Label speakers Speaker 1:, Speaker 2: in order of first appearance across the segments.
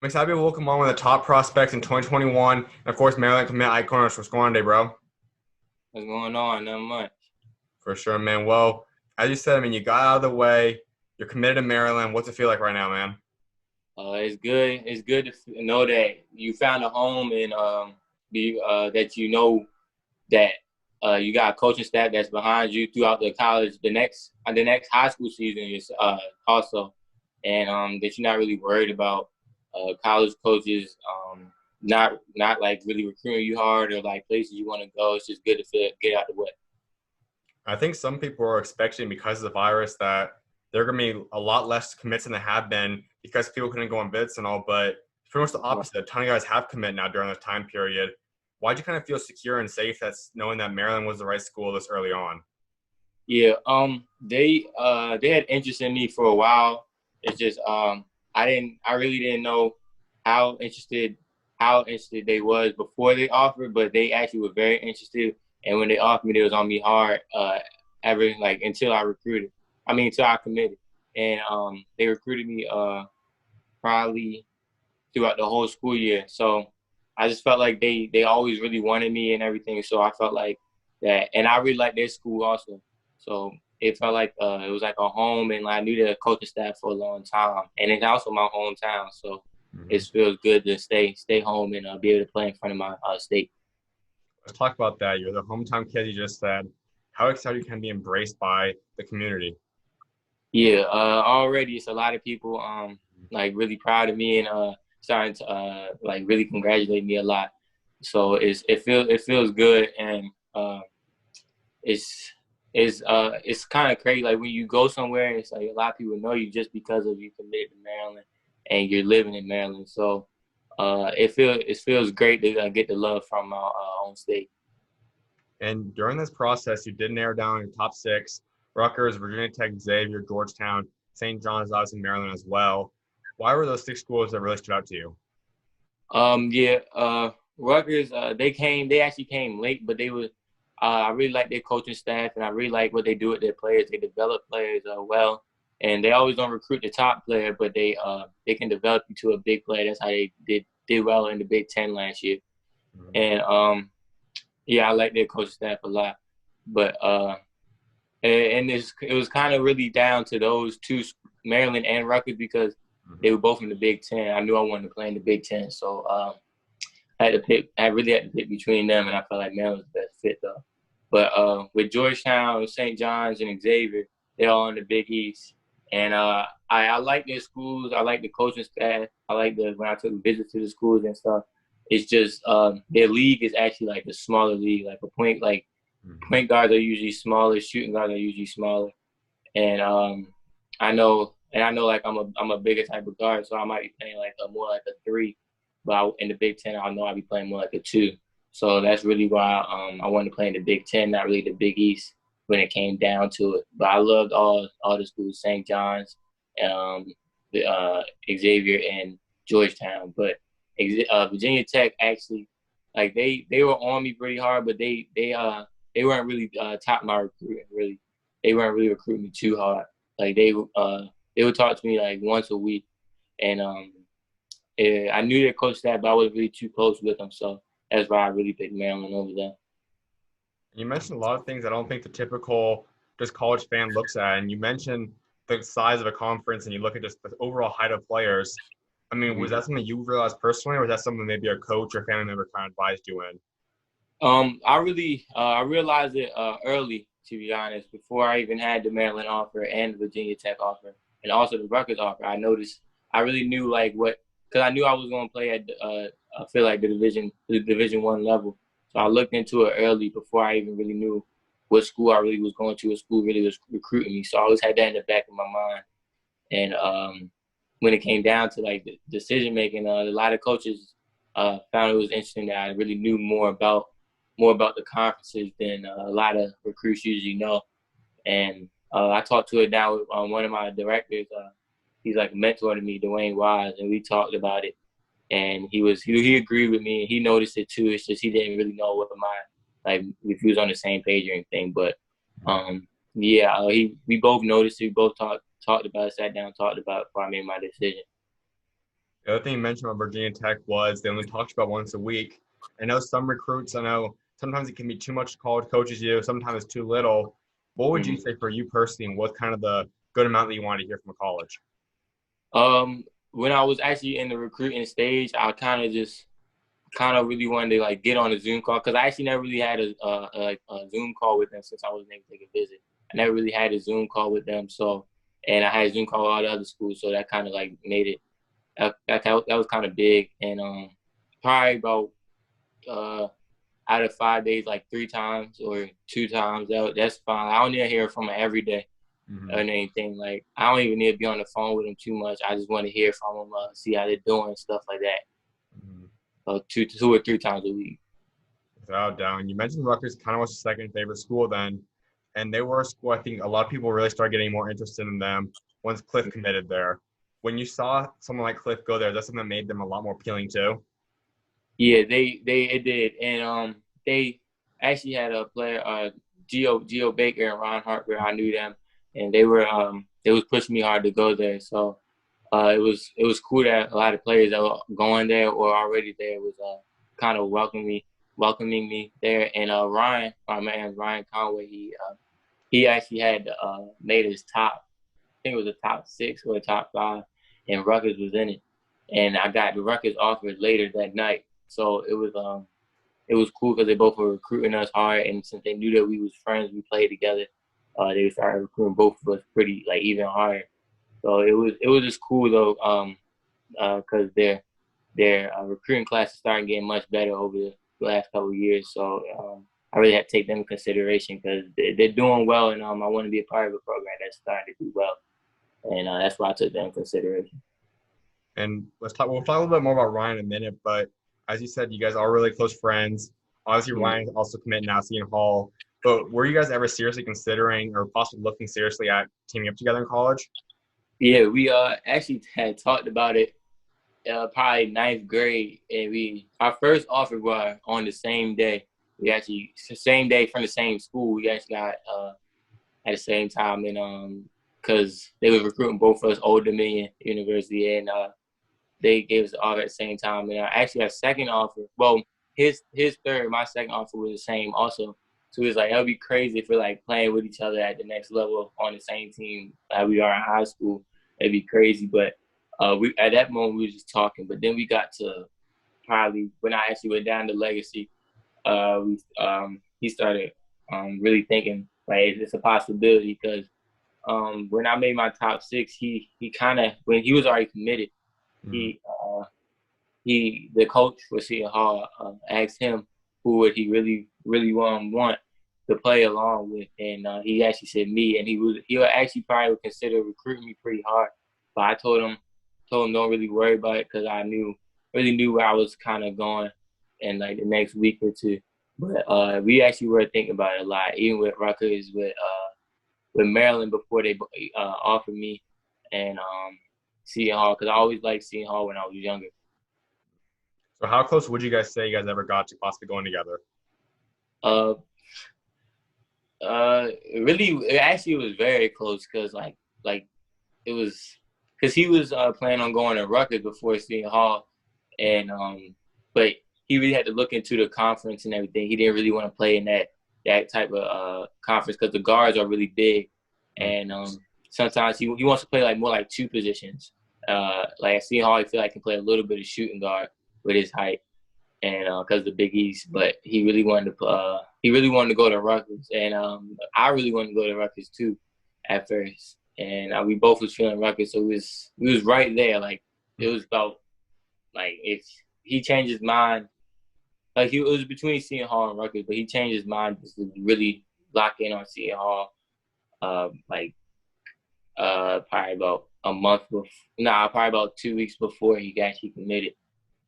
Speaker 1: I'm excited to welcome on one of the top prospects in 2021. And of course, Maryland commit Ike Cornish. What's going on today, bro?
Speaker 2: What's going on? Not much.
Speaker 1: For sure, man. Well, as you said, you got out of the way. You're committed to Maryland. What's it feel like right now, man?
Speaker 2: It's good. It's good to know that you found a home and that you know that you got a coaching staff that's behind you throughout the college. The next high school season is also, and that you're not really worried about college coaches not like really recruiting you hard or like places you want to go. It's just good to get out the way.
Speaker 1: I think some people are expecting because of the virus that there are going to be a lot less commits than there have been because people couldn't go on visits and all. But pretty much the opposite. A ton of guys have commit now during this time period. Why'd you kind of feel secure and safe that's knowing that Maryland was the right school this early on?
Speaker 2: Yeah, they had interest in me for a while. It's just I really didn't know how interested how interested they was before they offered, but they actually were very interested. And when they offered me, they was on me hard. Ever like until I recruited. I mean, until I committed, and they recruited me probably throughout the whole school year. So I just felt like they always really wanted me and everything. So I felt like that, and I really liked their school also. So it felt like it was like a home, and I knew the coaching staff for a long time, and it's also my hometown. So it
Speaker 1: Mm-hmm.
Speaker 2: feels good to stay home and be able to play in front of my state.
Speaker 1: Let's talk about that. You're the hometown kid you just said. How excited you can be embraced by the community?
Speaker 2: Yeah, already it's a lot of people like really proud of me and starting to like really congratulate me a lot. So it feels good and it's it's kind of crazy. Like when you go somewhere, it's like a lot of people know you just because of you committed to Maryland and you're living in Maryland. So it feels great to get the love from our own state.
Speaker 1: And during this process, you did narrow down your top six: Rutgers, Virginia Tech, Xavier, Georgetown, St. John's, obviously Maryland as well. Why were those six schools that really stood out to you?
Speaker 2: Yeah, Rutgers, they actually came late, but they were, I really like their coaching staff and I really like what they do with their players. They develop players well, and they always don't recruit the top player, but they can develop you to a big player. That's how they did well in the Big Ten last year.
Speaker 1: Mhm.
Speaker 2: And yeah, I like their coaching staff a lot. But it was kind of really down to those two, Maryland and Rutgers, because they
Speaker 1: Mhm.
Speaker 2: were both in the Big Ten. I knew I wanted to play in the Big Ten, so I had to pick. I really had to pick between them, and I felt like Maryland was the best fit though. But with Georgetown, St. John's, and Xavier, they're all in the Big East, and I like their schools. I like the coaching staff. I like the when I took visits to the schools and stuff. It's just their league is actually like a smaller league. Like a
Speaker 1: Mhm.
Speaker 2: point guards are usually smaller, shooting guards are usually smaller, and I know like I'm a bigger type of guard, so I might be playing like a more like a three, but in the Big Ten I know I'll be playing more like a two. So that's really why I wanted to play in the Big Ten, not really the Big East when it came down to it. But I loved all the schools, St. John's, um, the, Xavier, and Georgetown. But Virginia Tech actually, like they were on me pretty hard, but they weren't really top my recruiting really. They weren't really recruiting me too hard. Like they would talk to me like once a week, and I knew their coach staff, but I wasn't really too close with them, so that's why I really picked Maryland over them.
Speaker 1: You mentioned a lot of things I don't think the typical just college fan looks at. And you mentioned the size of a conference and you look at just the overall height of players. Was that something you realized personally, or was that something maybe a coach or family member kind of advised you in?
Speaker 2: I realized it early, to be honest, before I even had the Maryland offer and the Virginia Tech offer, and also the Rutgers offer. I really knew like what, because I knew I was going to play at I feel like the Division One level. So I looked into it early before I even really knew what school I really was going to. What school really was recruiting me. So I always had that in the back of my mind. And when it came down to like the decision making, a lot of coaches found it was interesting that I really knew more about the conferences than a lot of recruits usually know. And I talked to it now with one of my directors. He's like a mentor to me, Dwayne Wise, and we talked about it. And he agreed with me, and he noticed it too. It's just he didn't really know what my like if he was on the same page or anything. But yeah, we both noticed it. We both talked about it, sat down, talked about it before I made my decision.
Speaker 1: The other thing you mentioned about Virginia Tech was they only talked about once a week. I know some recruits, I know sometimes it can be too much college coaches you, sometimes it's too little. What would you
Speaker 2: Mhm.
Speaker 1: say for you personally, and what's kind of the good amount that you want to hear from a college?
Speaker 2: When I was actually in the recruiting stage, I kind of really wanted to like get on a Zoom call because I actually never really had a Zoom call with them since I wasn't able to take a visit. I never really had a Zoom call with them, so and I had a Zoom call with all the other schools, so that kind of like made it that was kind of big. And probably about uh, out of 5 days, like 3 times or 2 times, that's fine. I don't need to hear from them every day or
Speaker 1: Mm-hmm.
Speaker 2: anything. Like I don't even need to be on the phone with them too much. I just want to hear from them, see how they're doing, stuff like that.
Speaker 1: Mm-hmm.
Speaker 2: So two or three times a week.
Speaker 1: Without a doubt. And you mentioned Rutgers kind of was your second favorite school then, and they were a school I think a lot of people really started getting more interested in them once Cliff committed there. When you saw someone like Cliff go there, that's something that made them a lot more appealing too.
Speaker 2: Yeah, they it did, and they actually had a player, Geo Baker and Ron Harper. I knew them, and they was pushing me hard to go there. So it was cool that a lot of players that were going there or already there was kind of welcoming me there. And Ryan, my man Ryan Conway, he actually had made his top. I think it was a top 6 or a top 5, and Rutgers was in it. And I got the Rutgers offer later that night, so it was cool because they both were recruiting us hard, and since they knew that we was friends, we played together. They started recruiting both of us pretty like even harder. So it was just cool though, because their recruiting class is starting getting much better over the last couple of years. So I really had to take them in consideration because they're doing well, and I want to be a part of a program that's starting to do well, and that's why I took them in consideration.
Speaker 1: And we'll talk a little bit more about Ryan in a minute, but as you said, you guys are really close friends. Obviously,
Speaker 2: Mm-hmm.
Speaker 1: Ryan's also committed now, Seton Hall. But were you guys ever seriously considering or possibly looking seriously at teaming up together in college?
Speaker 2: Yeah, we actually had talked about it probably ninth grade, and we our first offer was on the same day. We actually same day from the same school. We actually got at the same time, and because they were recruiting both of us, Old Dominion University, and they gave us the offer at the same time. And I actually got a second offer. Well, his third, my second offer was the same also. So it was like, that would be crazy if we're like playing with each other at the next level on the same team like we are in high school. It'd be crazy. But we at that moment we were just talking. But then we got to probably when I actually went down to Legacy, he started really thinking like it's a possibility because when I made my top 6, he kind of when he was already committed,
Speaker 1: Mm-hmm.
Speaker 2: he the coach for Seton Hall asked him who would he really want to play along with, and he actually said me, and he'll actually probably would consider recruiting me pretty hard, but I told him don't really worry about it because I really knew where I was kind of going in like the next week or two. But we actually were thinking about it a lot, even with Rutgers, with Maryland before they offered me, and Seton Hall because I always liked Seton Hall when I was younger.
Speaker 1: So how close would you guys say you guys ever got to possibly going together?
Speaker 2: Uh, really, it actually was very close because like it was because he was planning on going to Rutgers before Seton Hall, and but he really had to look into the conference and everything. He didn't really want to play in that type of conference because the guards are really big, and sometimes he wants to play like more like 2 positions. Like at Seton Hall, I feel like he can play a little bit of shooting guard with his height and because of the Big East, but he really wanted to go to Rutgers, and I really wanted to go to Rutgers too at first, and we both was feeling Rutgers, so we was right there. Like it was about like if he changed his mind, like it was between Seton Hall and Rutgers, but he changed his mind just to really lock in on Seton Hall. Like probably about a month before, probably about 2 weeks before he actually committed.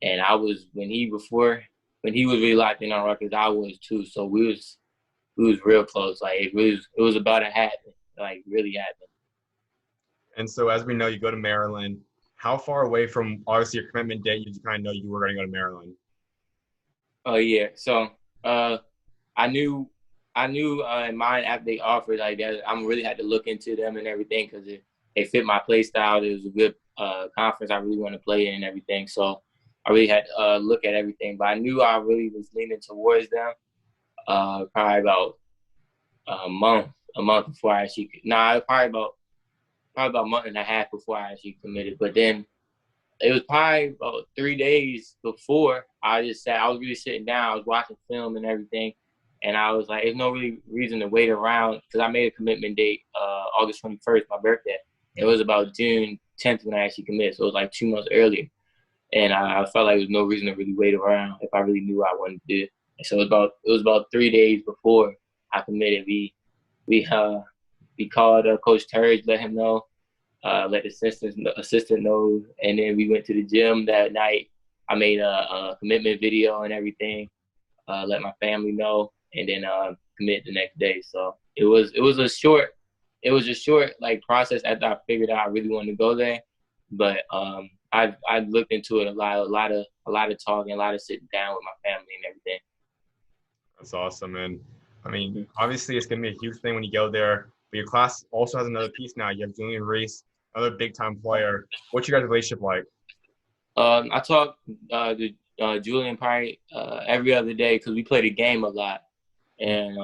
Speaker 2: And I was when he was really locked in on Rutgers, I was too. So we was real close. Like it was about to happen. Like really happen.
Speaker 1: And so as we know, you go to Maryland. How far away from obviously your commitment date did you kind of know you were going to go to Maryland?
Speaker 2: Oh yeah. So uh I knew in mind after they offered like that, I'm really had to look into them and everything because they fit my play style. It was a good conference I really want to play in and everything. So I really had to look at everything. But I knew I really was leaning towards them probably about a month before I actually probably about a month and a half before I actually committed. But then it was probably about 3 days before I was really sitting down, I was watching film and everything. And I was like, there's no really reason to wait around because I made a commitment date August 21st, my birthday. It was about June 10th when I actually committed. So it was like 2 months earlier. And I felt like there was no reason to really wait around if I really knew what I wanted to do. And so it was about 3 days before I committed. We called Coach Turge, let him know, let the assistant know, and then we went to the gym that night. I made a commitment video and everything, let my family know, and then commit the next day. So it was a short like process after I figured out I really wanted to go there. But I looked into it a lot of talking, a lot of sitting down with my family and everything.
Speaker 1: That's awesome. And I mean, obviously it's going to be a huge thing when you go there, but your class also has another piece now. You have Julian Reese, another big time player. What's your guys' relationship like?
Speaker 2: I talk to Julian probably every other day because we play the game a lot, and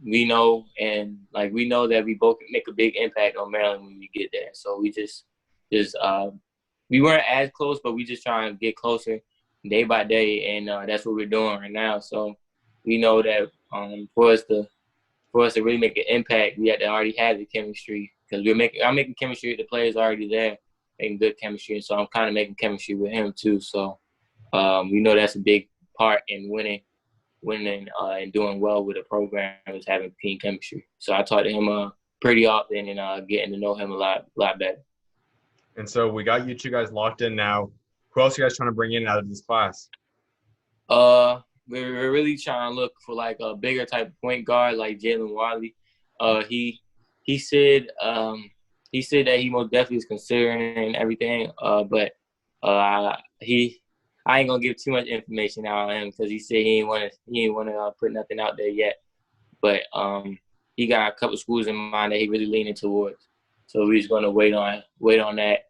Speaker 2: we know that we both make a big impact on Maryland when we get there. So we just we weren't as close, but we just try and get closer day by day, and that's what we're doing right now. So we know that for us to really make an impact, we had to already have the chemistry because I'm making chemistry with the players already there, making good chemistry, and so I'm kind of making chemistry with him too. So we know that's a big part in winning and doing well with a program is having team chemistry. So I talk to him pretty often and getting to know him a lot better.
Speaker 1: And so we got you two guys locked in now. Who else are you guys trying to bring in out of this class?
Speaker 2: We're really trying to look for like a bigger type of point guard like Jalen Wiley. He said that he most definitely is considering and everything. But I ain't gonna give too much information out on him because he said he ain't want to put nothing out there yet. But he got a couple schools in mind that he really leaning towards. So we're just gonna wait on that.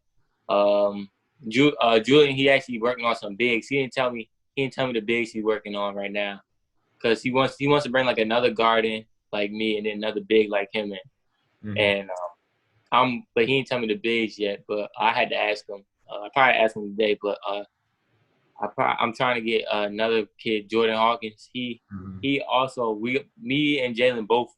Speaker 2: Julian, he actually working on some bigs. He didn't tell me the bigs he's working on right now, because he wants to bring like another guard in like me and then another big like him in. Mm-hmm. And but he didn't tell me the bigs yet. But I had to ask him. I probably asked him today, but I'm trying to get another kid, Jordan Hawkins. He also me and Jalen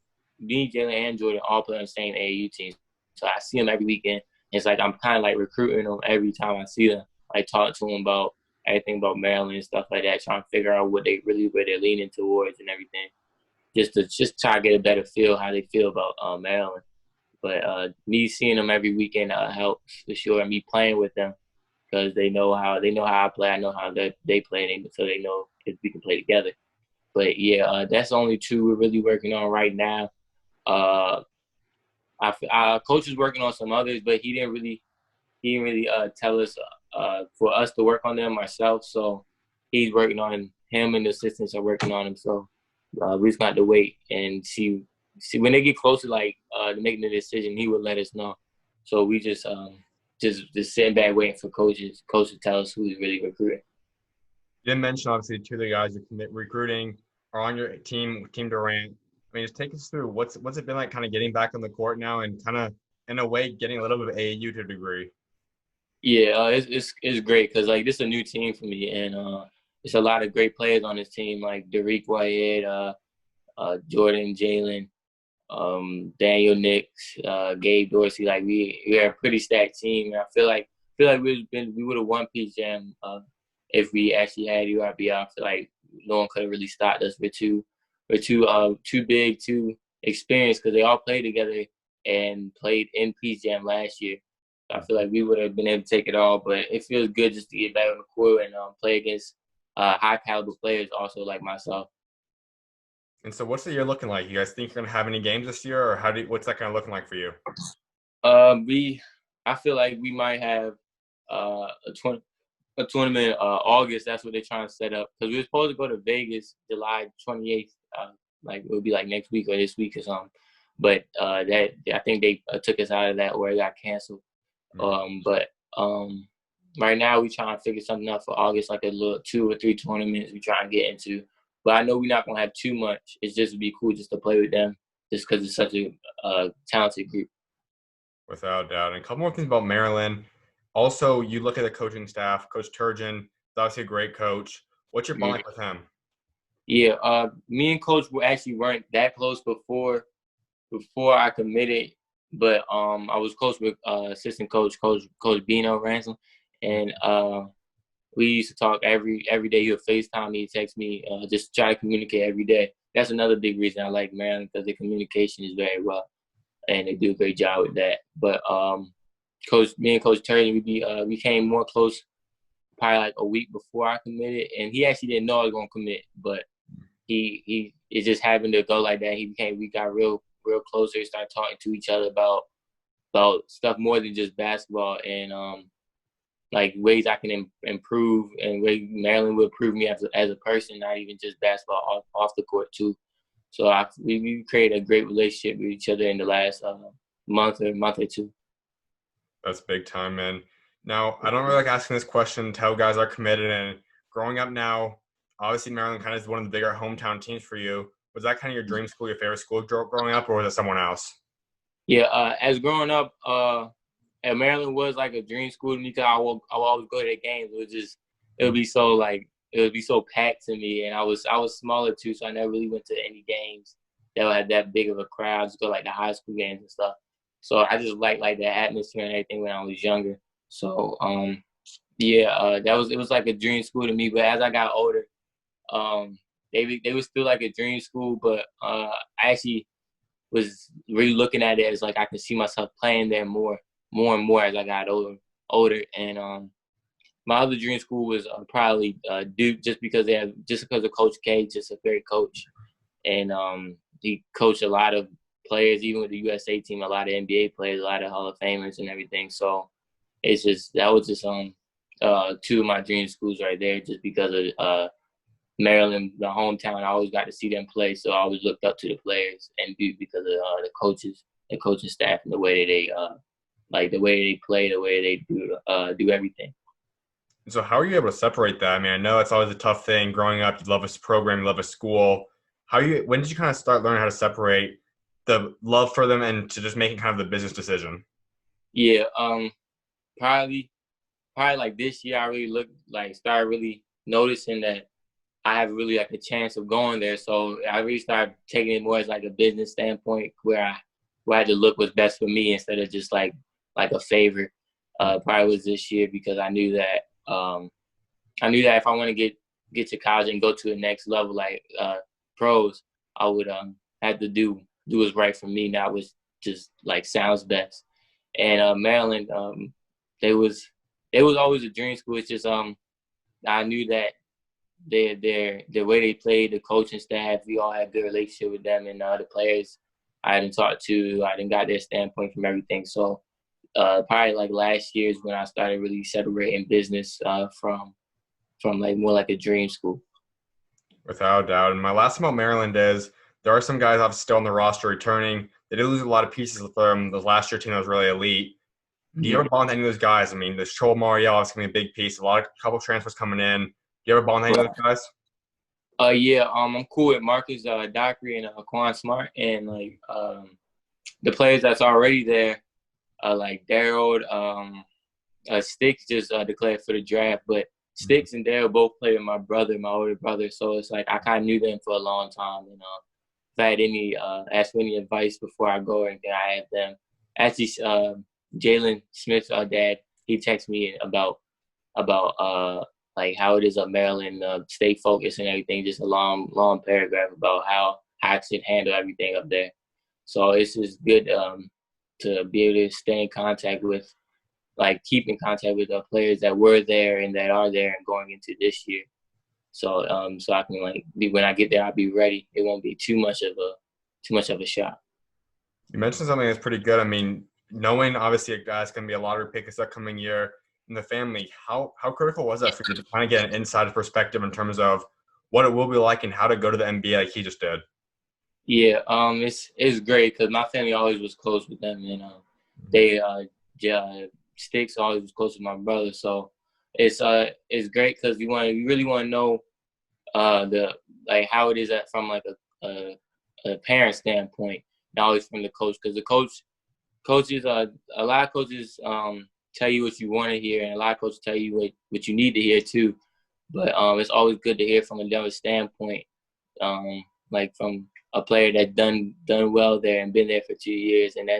Speaker 2: and Jordan all play on the same AAU team. So I see him every weekend. It's like I'm kind of like recruiting them every time I see them. I talk to them about everything about Maryland and stuff like that, trying to figure out where they're leaning towards and everything. Just try to get a better feel how they feel about Maryland. But me seeing them every weekend helps for sure. And me playing with them because they know how I play. I know how they play, so they know if we can play together. But yeah, that's the only two we're really working on right now. Our coach is working on some others, but he didn't really tell us for us to work on them ourselves. So he's working on him, and the assistants are working on him. So we just got to wait and see when they get closer, like to making the decision. He would let us know. So we just sitting back waiting for coach to tell us who's really recruiting.
Speaker 1: You didn't mention obviously two of the guys you're recruiting are on your team, Team Durant. I mean, just take us through what's it been like kind of getting back on the court now and kind of in a way getting a little bit of AAU to a degree.
Speaker 2: Yeah, it's great because like this is a new team for me, and it's a lot of great players on this team like Derek Whitehead, Jordan, Jalen, Daniel Nix, Gabe Dorsey. Like we're a pretty stacked team, and I feel like we would have won Peach Jam if we actually had URB. I feel like no one could have really stopped us. We're too big, too experienced because they all played together and played in Peach Jam last year. I feel like we would have been able to take it all, but it feels good just to get back on the court and play against high caliber players also like myself.
Speaker 1: And so what's the year looking like? You guys think you're going to have any games this year, or what's that kind of looking like for you?
Speaker 2: I feel like we might have a tournament August. That's what they're trying to set up because we were supposed to go to Vegas July 28th. Like it would be like next week or this week or something. But I think they took us out of that or it got canceled. But Right now we trying to figure something out for August, like a little 2 or 3 tournaments we try and get into. But I know we're not gonna have too much. It's just to be cool just to play with them, just because it's such a talented group.
Speaker 1: Without doubt. And a couple more things about Maryland. Also, you look at the coaching staff. Coach Turgeon is obviously a great coach. What's your bond like with him?
Speaker 2: Yeah, me and Coach weren't that close before I committed, but I was close with assistant Coach Bino Ransom, and we used to talk every day. He would FaceTime me, text me, just try to communicate every day. That's another big reason I like Maryland, because the communication is very well, and they do a great job with that. But me and Coach Terry, we became more close probably like a week before I committed, and he actually didn't know I was gonna commit, but he it just happened to go like that. We got real closer, started talking to each other about stuff more than just basketball, and like ways I can improve, and ways Maryland will improve me as a person, not even just basketball, off the court too. So we created a great relationship with each other in the last month or two.
Speaker 1: That's big time, man. Now, I don't really like asking this question to how guys are committed. And growing up now, obviously Maryland kind of is one of the bigger hometown teams for you. Was that kind of your dream school, your favorite school growing up, or was it someone else?
Speaker 2: Yeah, as growing up, and Maryland was like a dream school to me, because I would always go to the games. It would be so packed to me, and I was smaller too, so I never really went to any games that had that big of a crowd. Just go like the high school games and stuff. So I just like the atmosphere and everything when I was younger. So it was like a dream school to me. But as I got older, they were still like a dream school, but I actually was really looking at it as like I could see myself playing there more and more as I got older. And my other dream school was probably Duke, just because of Coach K, just a great coach, and he coached a lot of players, even with the USA team, a lot of NBA players, a lot of Hall of Famers and everything. So that was just two of my dream schools right there, just because of Maryland, the hometown. I always got to see them play, so I always looked up to the players, and Duke because of the coaches, the coaching staff, and the way they the way they play, the way they do everything.
Speaker 1: So how are you able to separate that? I mean, I know it's always a tough thing growing up. You love a program, you love a school. When did you kind of start learning how to separate the love for them and to just making kind of the business decision?
Speaker 2: Yeah, probably like this year, I really started really noticing that I have really like a chance of going there. So I really started taking it more as like a business standpoint, where I had to look what's best for me instead of just like a favor. Probably was this year, because I knew that if I want to get to college and go to the next level, like pros, I would have to do what's right for me, not what's just like sounds best. And Maryland, it was always a dream school. It's just I knew that the way they played, the coaching staff, we all had a good relationship with them, and the players I hadn't talked to, I didn't got their standpoint from everything. So probably like last year is when I started really separating business from like more like a dream school.
Speaker 1: Without a doubt. And my last thing about Maryland is there are some guys obviously still on the roster returning. They did lose a lot of pieces from the last year team that was really elite. Do you ever bond with any of those guys? I mean, there's Troll Mariel is going to be a big piece. Couple transfers coming in. Do you ever bond with any of those guys?
Speaker 2: Yeah, I'm cool with Marcus Dockery and Quan Smart, and like the players that's already there, like Daryl, Sticks just declared for the draft, but Sticks and Daryl both play with my older brother, so it's like I kind of knew them for a long time, and if I had any asked for any advice before I go or anything, I had them. Actually, Jalen Smith's dad, he texted me about like how it is at Maryland, stay focused and everything, just a long paragraph about how I should handle everything up there. So it's just good to be able to stay in contact with, like keep in contact with the players that were there and that are there and going into this year. So so I can when I get there, I'll be ready. It won't be too much of a shock.
Speaker 1: You mentioned something that's pretty good. I mean, knowing obviously a guy's going to be a lottery pick this upcoming year in the family, how critical was that for you to kind of get an inside perspective in terms of what it will be like and how to go to the NBA like he just did?
Speaker 2: Yeah, it's great because my family always was close with them, and they Sticks always was close to my brother. So it's great because you really want to know the like how it is from like a parent standpoint, not always from the coach, because the coaches a lot of coaches tell you what you want to hear, and a lot of coaches tell you what you need to hear too. But it's always good to hear from a different standpoint, like from a player that done well there and been there for 2 years, and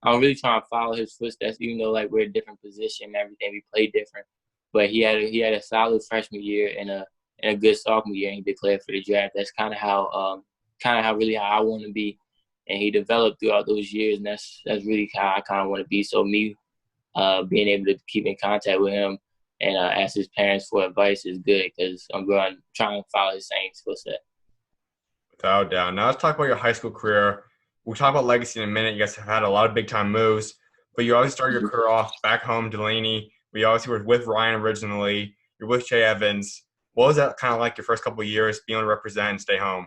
Speaker 2: I'm really trying to follow his footsteps, even though like we're a different position and everything, we play different. But he had a solid freshman year and a good sophomore year, and he declared for the draft. That's kind of how how I want to be, and he developed throughout those years, and that's really how I kind of want to be. So me being able to keep in contact with him and ask his parents for advice is good because I'm trying to follow his same footsteps.
Speaker 1: Without a doubt. Now let's talk about your high school career. We'll talk about legacy in a minute. You guys have had a lot of big-time moves, but you always started your career off back home, Delaney. We obviously were with Ryan originally. You're with Jay Evans. What was that kind of like your first couple of years, being able to represent and stay home?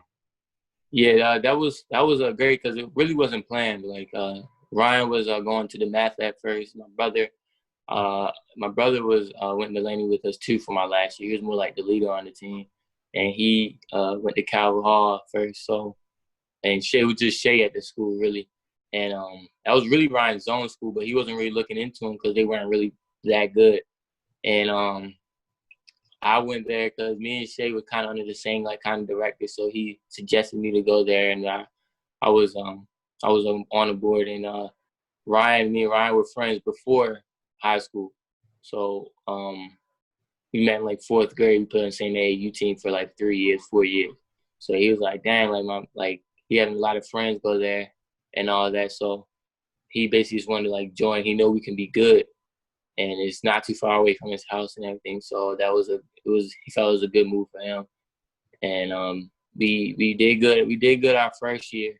Speaker 2: Yeah, that was great because it really wasn't planned. Like Ryan was going to the math lab first. My brother was went to Delaney with us too for my last year. He was more like the leader on the team, and he went to Calvert Hall first. So, and Shay was just Shay at the school really, and that was really Ryan's zone school, but he wasn't really looking into them because they weren't really that good. And I went there because me and Shay were kind of under the same like kind of director, so he suggested me to go there, and I was on the board. And me and Ryan were friends before high school, so we met in like fourth grade. We played on the same AAU team for like 4 years. So he was like, "Dang, like he had a lot of friends go there and all that." So he basically just wanted to like join. He know we can be good, and it's not too far away from his house and everything. So he felt it was a good move for him. And we did good. We did good our first year,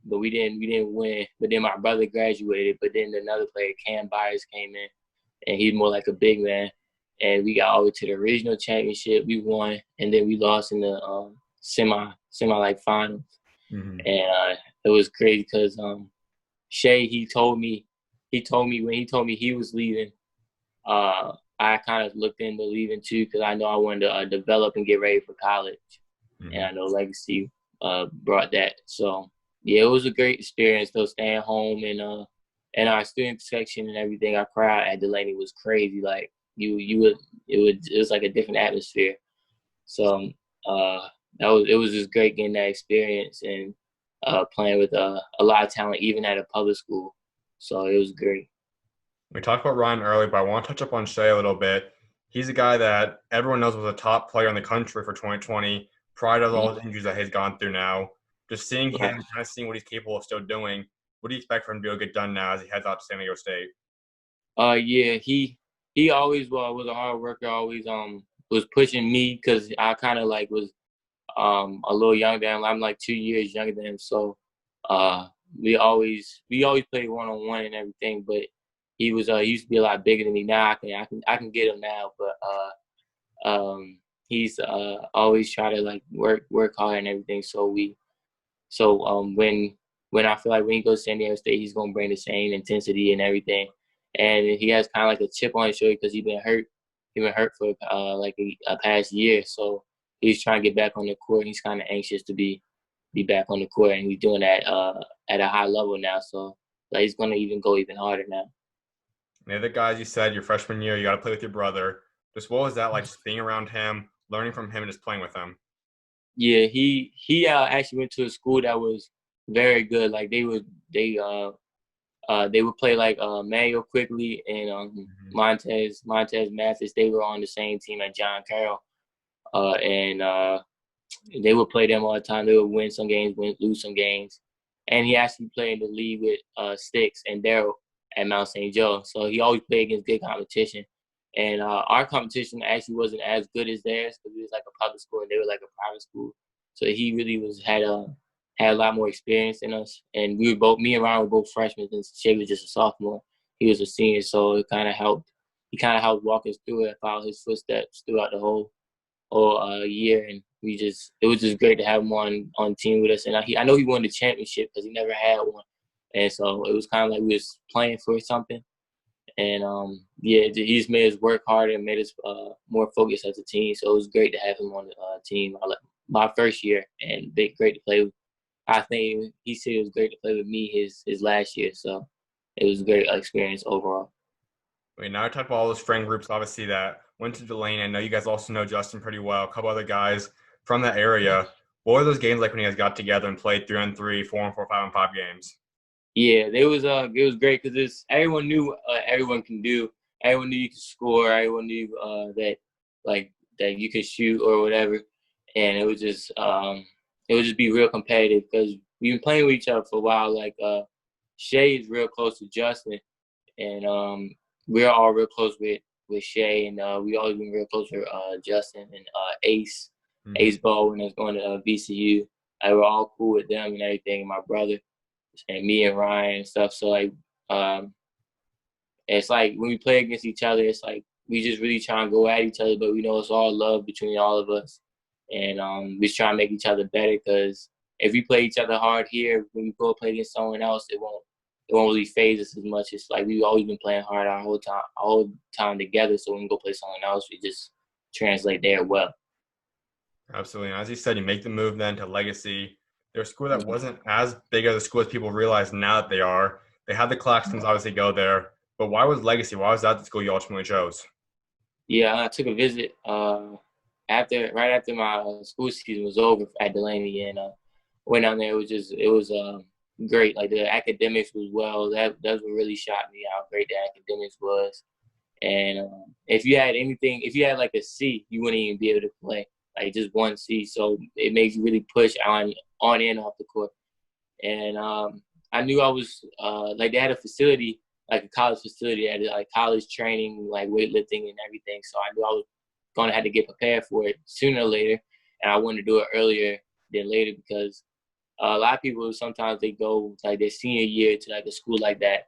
Speaker 2: but we didn't win. But then my brother graduated. But then another player, Cam Byers, came in, and he's more like a big man. And we got all the way to the regional championship. We won, and then we lost in the semi like finals.
Speaker 1: Mm-hmm.
Speaker 2: And it was crazy because Shay he told me when he told me he was leaving. I kind of looked into leaving too because I know I wanted to develop and get ready for college, and I know Legacy brought that. So yeah, it was a great experience though, staying home and our student section and everything. Our crowd at Delaney was crazy. Like it was like a different atmosphere. So it was just great getting that experience and playing with a lot of talent even at a public school. So it was great.
Speaker 1: We talked about Ryan earlier, but I want to touch up on Shea a little bit. He's a guy that everyone knows was a top player in the country for 2020, prior to all his injuries that he's gone through now. Just seeing him, kind of seeing what he's capable of still doing, what do you expect for him to be able to get done now as he heads out to San Diego State?
Speaker 2: Yeah, he always was a hard worker, always was pushing me because I kind of like was a little younger than him. I'm like 2 years younger than him, so we always played one-on-one and everything, but he used to be a lot bigger than me. Now I can get him now, but he's always try to like work hard and everything. So when I feel like when he goes to San Diego State, he's gonna bring the same intensity and everything. And he has kind of like a chip on his shoulder because he's been hurt. He's been hurt for like a past year, so he's trying to get back on the court. He's kind of anxious to be back on the court, and he's doing that at a high level now. So like, he's gonna go even harder now.
Speaker 1: And the other guys you said your freshman year, you got to play with your brother. Just what was that like, just being around him, learning from him, and just playing with him?
Speaker 2: Yeah, he actually went to a school that was very good. Like they would play like Manuel Quickly and Montez Mathis. They were on the same team at John Carroll, and they would play them all the time. They would win some games, lose some games. And he actually played in the league with Sticks and Daryl at Mount St. Joe. So he always played against good competition. And our competition actually wasn't as good as theirs because it was like a public school and they were like a private school. So he really had a lot more experience than us. And me and Ryan were both freshmen, and Shay was just a sophomore. He was a senior, so it kind of helped. He kind of helped walk us through it, follow his footsteps throughout the whole year, and it was just great to have him on team with us. And I know he won the championship because he never had one, and so it was kind of like we was playing for something. And yeah, he just made us work harder and made us more focused as a team. So it was great to have him on the team. My first year, and great to play with. I think he said it was great to play with me his last year. So it was a great experience overall.
Speaker 1: Wait, now I talked about all those friend groups, obviously, that went to Delaney. I know you guys also know Justin pretty well, a couple other guys from that area. What were those games like when you guys got together and played 3-on-3, 4-on-4, 5-on-5 games?
Speaker 2: Yeah, it was great because everyone knew everyone can do. Everyone knew you could score. Everyone knew that you could shoot or whatever, and it would just be real competitive because we've been playing with each other for a while. Like Shay is real close to Justin, and we're all real close with Shay, and we always been real close with Justin and Ace Baldwin that's going to VCU. We're all cool with them and everything. And my brother and me and Ryan and stuff. So like, it's like when we play against each other, it's like we just really try and go at each other, but we know it's all love between all of us, and we just try and make each other better. Because if we play each other hard here, when we go play against someone else, it won't really phase us as much. It's like we've always been playing hard our whole time together. So when we go play someone else, we just translate there well.
Speaker 1: Absolutely. And as you said, you make the move then to Legacy. They're a school that wasn't as big as a school as people realize now that they are. They had the Claxtons obviously go there. But why was Legacy? Why was that the school you ultimately chose?
Speaker 2: Yeah, I took a visit right after my school season was over at Delaney, and went down there. It was great. Like the academics was well. That's what really shocked me how great the academics was. And if you had like a C, you wouldn't even be able to play. Like just one C. So it makes you really push on and off the court. And I knew I was like they had a facility, like a college facility, that had like college training, like weightlifting and everything. So I knew I was gonna have to get prepared for it sooner or later, and I wanted to do it earlier than later because a lot of people sometimes they go like their senior year to like a school like that,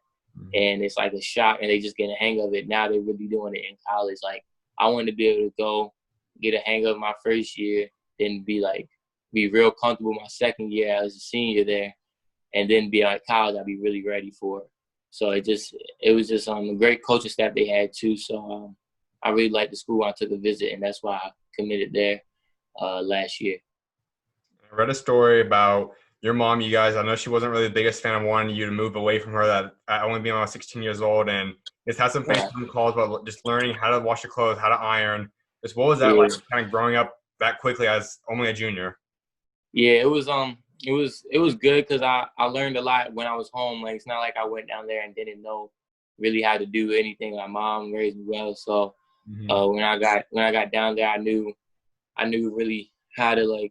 Speaker 2: and it's like a shock, and they just get a hang of it. Now they're really doing it in college. Like I wanted to be able to go get a hang of my first year, then be real comfortable my second year as a senior there, and then be at college. I'd be really ready for it. So it was just a great coaching staff they had too. So I really liked the school. I took a visit, and that's why I committed there last year.
Speaker 1: I read a story about your mom, you guys. I know she wasn't really the biggest fan of wanting you to move away from her, that only being about 16 years old, and just had some FaceTime calls about just learning how to wash your clothes, how to iron. Just what was that like kind of growing up that quickly as only a junior?
Speaker 2: Yeah, it was good because I learned a lot when I was home. Like it's not like I went down there and didn't know really how to do anything. My mom raised me well, so when I got down there, I knew really how to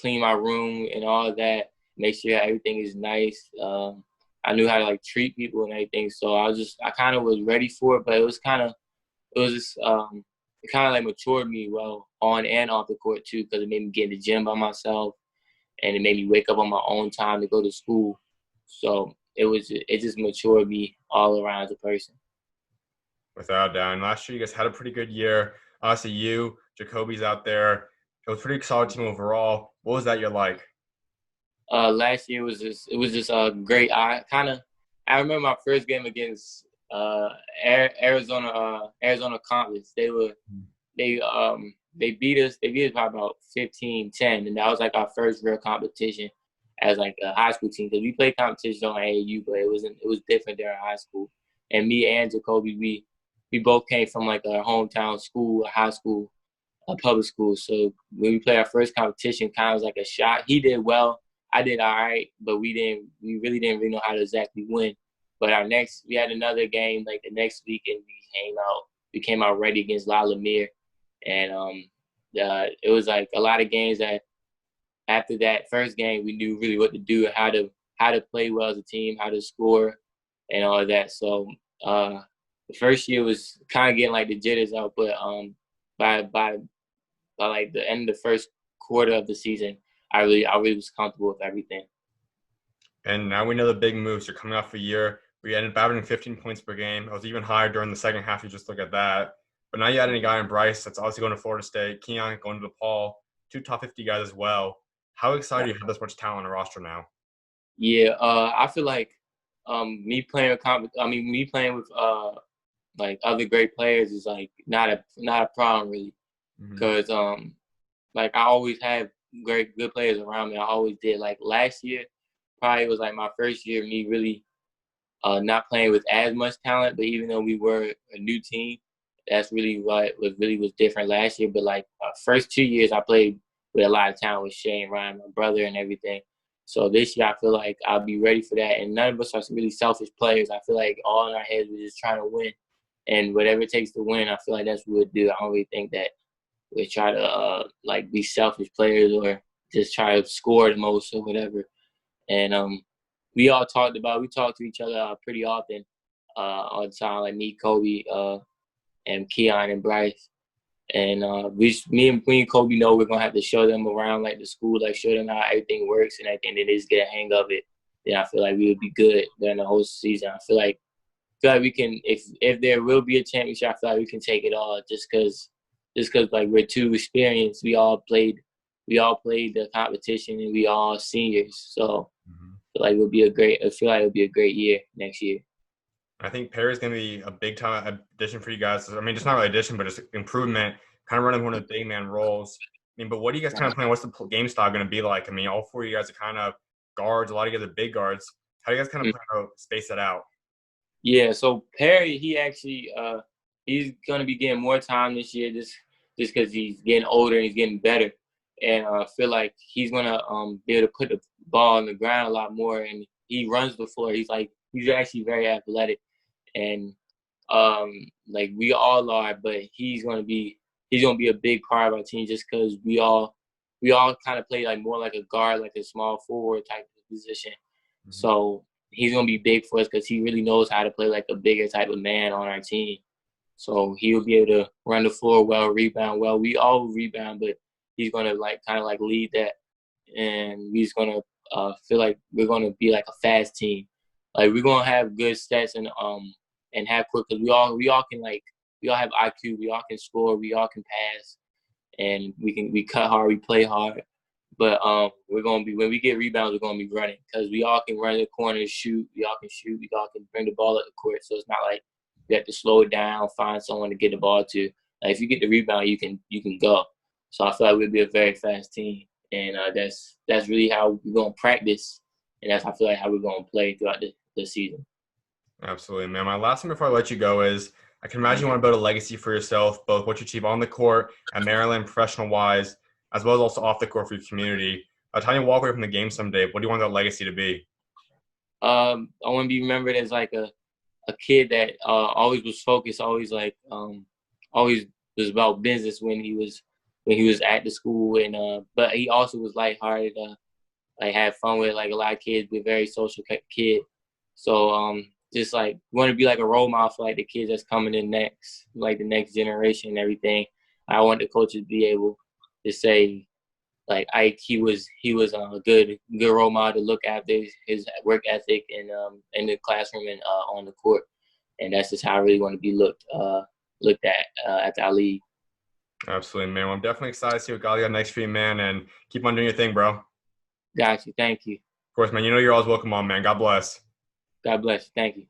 Speaker 2: clean my room and all of that, make sure everything is nice. I knew how to like treat people and everything, so I kind of was ready for it, but it was just it kind of like matured me well on and off the court too, because it made me get in the gym by myself, and it made me wake up on my own time to go to school. So it just matured me all around as a person.
Speaker 1: Without a doubt. And last year, you guys had a pretty good year. Obviously, you, Jacoby's out there. It was a pretty solid team overall. What was that year like?
Speaker 2: Last year it was just great. I remember my first game against Arizona Conference. They beat us by about 15-10, and that was like our first real competition as like a high school team, because we played competitions on AAU, but it was different there in high school. And me and Jacoby, we both came from like a hometown school, a high school, a public school. So when we played our first competition, kind of was like a shot. He did well, I did all right, but we really didn't know how to exactly win. But we had another game like the next week, and we came out ready against La Lumiere, and it was like a lot of games that after that first game we knew really what to do, how to play well as a team, how to score, and all of that. So the first year was kind of getting like the jitters out, but by like the end of the first quarter of the season, I really was comfortable with everything.
Speaker 1: And now we know the big moves. You're coming off a year where you ended up averaging 15 points per game. It was even higher during the second half. You just look at that. But now you add in a guy in Bryce that's obviously going to Florida State, Keon going to DePaul, 2 top 50 guys as well. How excited you have this much talent on the roster now?
Speaker 2: Yeah, I feel like me playing with like other great players is like not a problem really, because like I always have good players around me. I always did. Like last year, probably was like my first year of me really not playing with as much talent. But even though we were a new team, that's really what was different last year. But like first 2 years, I played with a lot of talent with Shane, Ryan, my brother, and everything. So this year, I feel like I'll be ready for that. And none of us are really selfish players. I feel like all in our heads, we're just trying to win. And whatever it takes to win, I feel like that's what we'll do. I don't really think that we try to like be selfish players or just try to score the most or whatever. And we talk to each other pretty often all the time, like me, Kobe, and Keon and Bryce. And me and Kobe know we're gonna have to show them around like the school, like show them how everything works and everything. They just get a hang of it. Then I feel like we would be good during the whole season. I feel like we can, if there will be a championship, I feel like we can take it all just because like we're too experienced. We all played the competition and we all seniors. So I feel like it'll be a great year next year.
Speaker 1: I think Perry's going to be a big time addition for you guys. I mean, just not really addition, but just improvement, kind of running one of the big man roles. I mean, but what do you guys kind of plan? What's the game style going to be like? I mean, all four of you guys are kind of guards. A lot of you guys are big guards. How do you guys kind of plan to space that out?
Speaker 2: Yeah, so Perry, he actually he's going to be getting more time this year just because he's getting older and he's getting better. And I feel like he's going to be able to put the ball on the ground a lot more, and he runs the floor. He's actually very athletic. And like we all are, but he's gonna be a big part of our team just because we all kind of play like more like a guard, like a small forward type of position. So he's gonna be big for us because he really knows how to play like a bigger type of man on our team. So he'll be able to run the floor well, rebound well. We all rebound, but he's gonna like kind of like lead that, and he's gonna feel like we're gonna be like a fast team. Like we're gonna have good stats and have quick, because we all can, like, we all have IQ, we all can score, we all can pass, and we cut hard, we play hard. But we're gonna be, when we get rebounds, we're gonna be running because we all can run the corner, shoot, we all can bring the ball up the court. So it's not like you have to slow it down, find someone to get the ball to. Like if you get the rebound, you can go. So I feel like we'll be a very fast team, and that's really how we're gonna practice, and that's I feel like how we're gonna play throughout the season.
Speaker 1: Absolutely, man. My last thing before I let you go is I can imagine you want to build a legacy for yourself, both what you achieve on the court at Marland, professional-wise, as well as also off the court for your community. How do you walk away from the game someday? What do you want that legacy to be?
Speaker 2: I want to be remembered as like a kid that always was focused, always always was about business when he was at the school, and but he also was lighthearted, like had fun with like a lot of kids, but very social kid. So just like want to be like a role model for like the kids that's coming in next, like the next generation and everything. I want the coaches to be able to say, like Ike, he was a good role model to look after his work ethic and in the classroom and on the court, and that's just how I really want to be looked at our league.
Speaker 1: Absolutely, man. Well, I'm definitely excited to see what God got next for you, man, and keep on doing your thing, bro. Of
Speaker 2: Got you. Thank you.
Speaker 1: course, man. You know you're always welcome on, man. God bless.
Speaker 2: God bless you. Thank you.